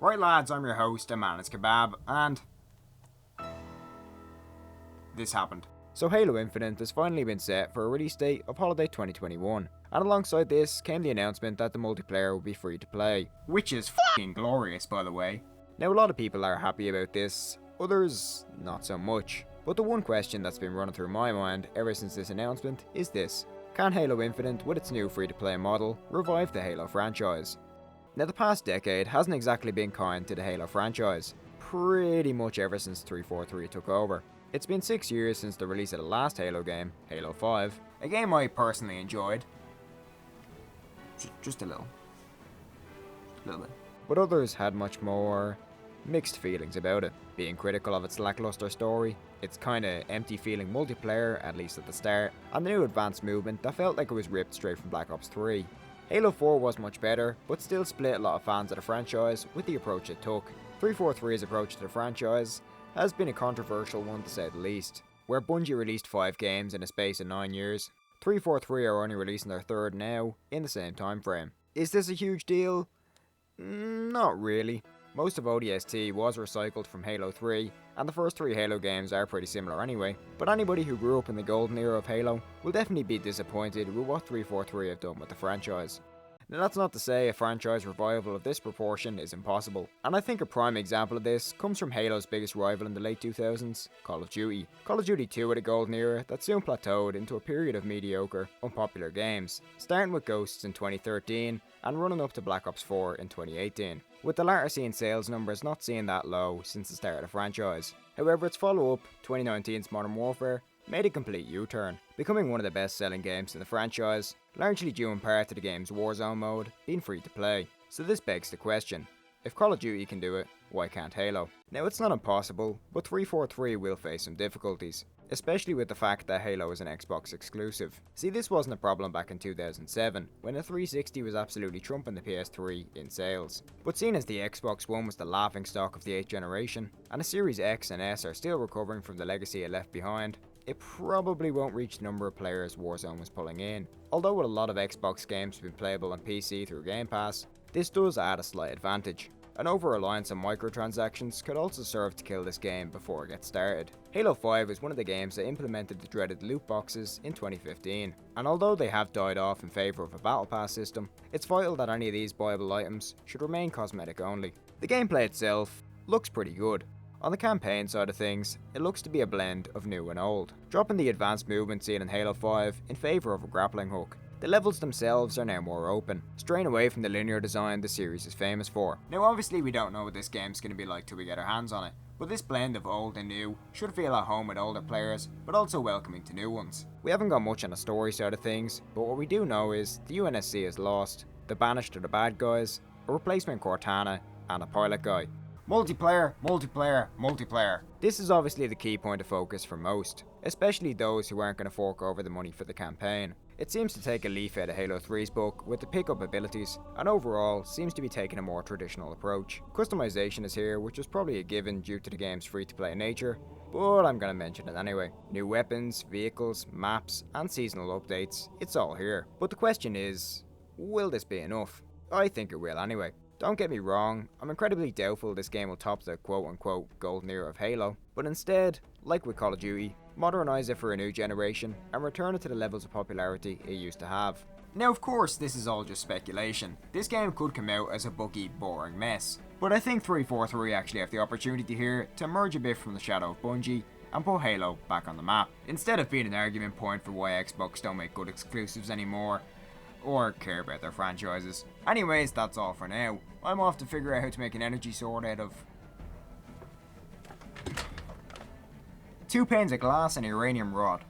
Right lads, I'm your host, Amanus Kebab, and this happened. So Halo Infinite has finally been set for a release date of holiday 2021, and alongside this came the announcement that the multiplayer will be free to play. Which is f***ing glorious, by the way. Now a lot of people are happy about this, others not so much. But the one question that's been running through my mind ever since this announcement is this: can Halo Infinite, with its new free to play model, revive the Halo franchise? Now the past decade hasn't exactly been kind to the Halo franchise, pretty much ever since 343 took over. It's been 6 years since the release of the last Halo game, Halo 5, a game I personally enjoyed. Just a little bit. But others had much more mixed feelings about it, being critical of its lackluster story, its kinda empty feeling multiplayer, at least at the start, and the new advanced movement that felt like it was ripped straight from Black Ops 3. Halo 4 was much better, but still split a lot of fans of the franchise with the approach it took. 343's approach to the franchise has been a controversial one to say the least. Where Bungie released 5 games in a space of 9 years, 343 are only releasing their third now, in the same time frame. Is this a huge deal? Not really. Most of ODST was recycled from Halo 3, and the first 3 Halo games are pretty similar anyway, but anybody who grew up in the golden era of Halo will definitely be disappointed with what 343 have done with the franchise. Now that's not to say a franchise revival of this proportion is impossible, and I think a prime example of this comes from Halo's biggest rival in the late 2000s, Call of Duty. Call of Duty 2 had a golden era that soon plateaued into a period of mediocre, unpopular games, starting with Ghosts in 2013 and running up to Black Ops 4 in 2018, with the latter seeing sales numbers not seeing that low since the start of the franchise. However, its follow-up, 2019's Modern Warfare, made a complete U-turn, becoming one of the best-selling games in the franchise, largely due in part to the game's Warzone mode being free to play. So this begs the question: if Call of Duty can do it, why can't Halo? Now it's not impossible, but 343 will face some difficulties, especially with the fact that Halo is an Xbox exclusive. See, this wasn't a problem back in 2007, when the 360 was absolutely trumping the PS3 in sales. But seeing as the Xbox One was the laughingstock of the 8th generation, and the Series X and S are still recovering from the legacy it left behind, it probably won't reach the number of players Warzone was pulling in. Although with a lot of Xbox games being playable on PC through Game Pass, this does add a slight advantage. An over-reliance on microtransactions could also serve to kill this game before it gets started. Halo 5 is one of the games that implemented the dreaded loot boxes in 2015, and although they have died off in favour of a battle pass system, it's vital that any of these buyable items should remain cosmetic only. The gameplay itself looks pretty good. On the campaign side of things, it looks to be a blend of new and old, dropping the advanced movement seen in Halo 5 in favour of a grappling hook. The levels themselves are now more open, straying away from the linear design the series is famous for. Now obviously we don't know what this game's going to be like till we get our hands on it, but this blend of old and new should feel at home with older players, but also welcoming to new ones. We haven't got much on the story side of things, but what we do know is the UNSC is lost, the Banished are the bad guys, a replacement Cortana, and a pilot guy. Multiplayer, multiplayer, multiplayer. This is obviously the key point of focus for most, especially those who aren't going to fork over the money for the campaign. It seems to take a leaf out of Halo 3's book with the pickup abilities, and overall seems to be taking a more traditional approach. Customization is here, which is probably a given due to the game's free-to-play nature, but I'm going to mention it anyway. New weapons, vehicles, maps, and seasonal updates, it's all here. But the question is, will this be enough? I think it will anyway. Don't get me wrong, I'm incredibly doubtful this game will top the quote-unquote golden era of Halo, but instead, like with Call of Duty, modernise it for a new generation and return it to the levels of popularity it used to have. Now of course this is all just speculation. This game could come out as a buggy, boring mess, but I think 343 actually have the opportunity here to emerge a bit from the shadow of Bungie and put Halo back on the map. Instead of being an argument point for why Xbox don't make good exclusives anymore, or care about their franchises. Anyways, that's all for now. I'm off to figure out how to make an energy sword out of 2 panes of glass and uranium rod.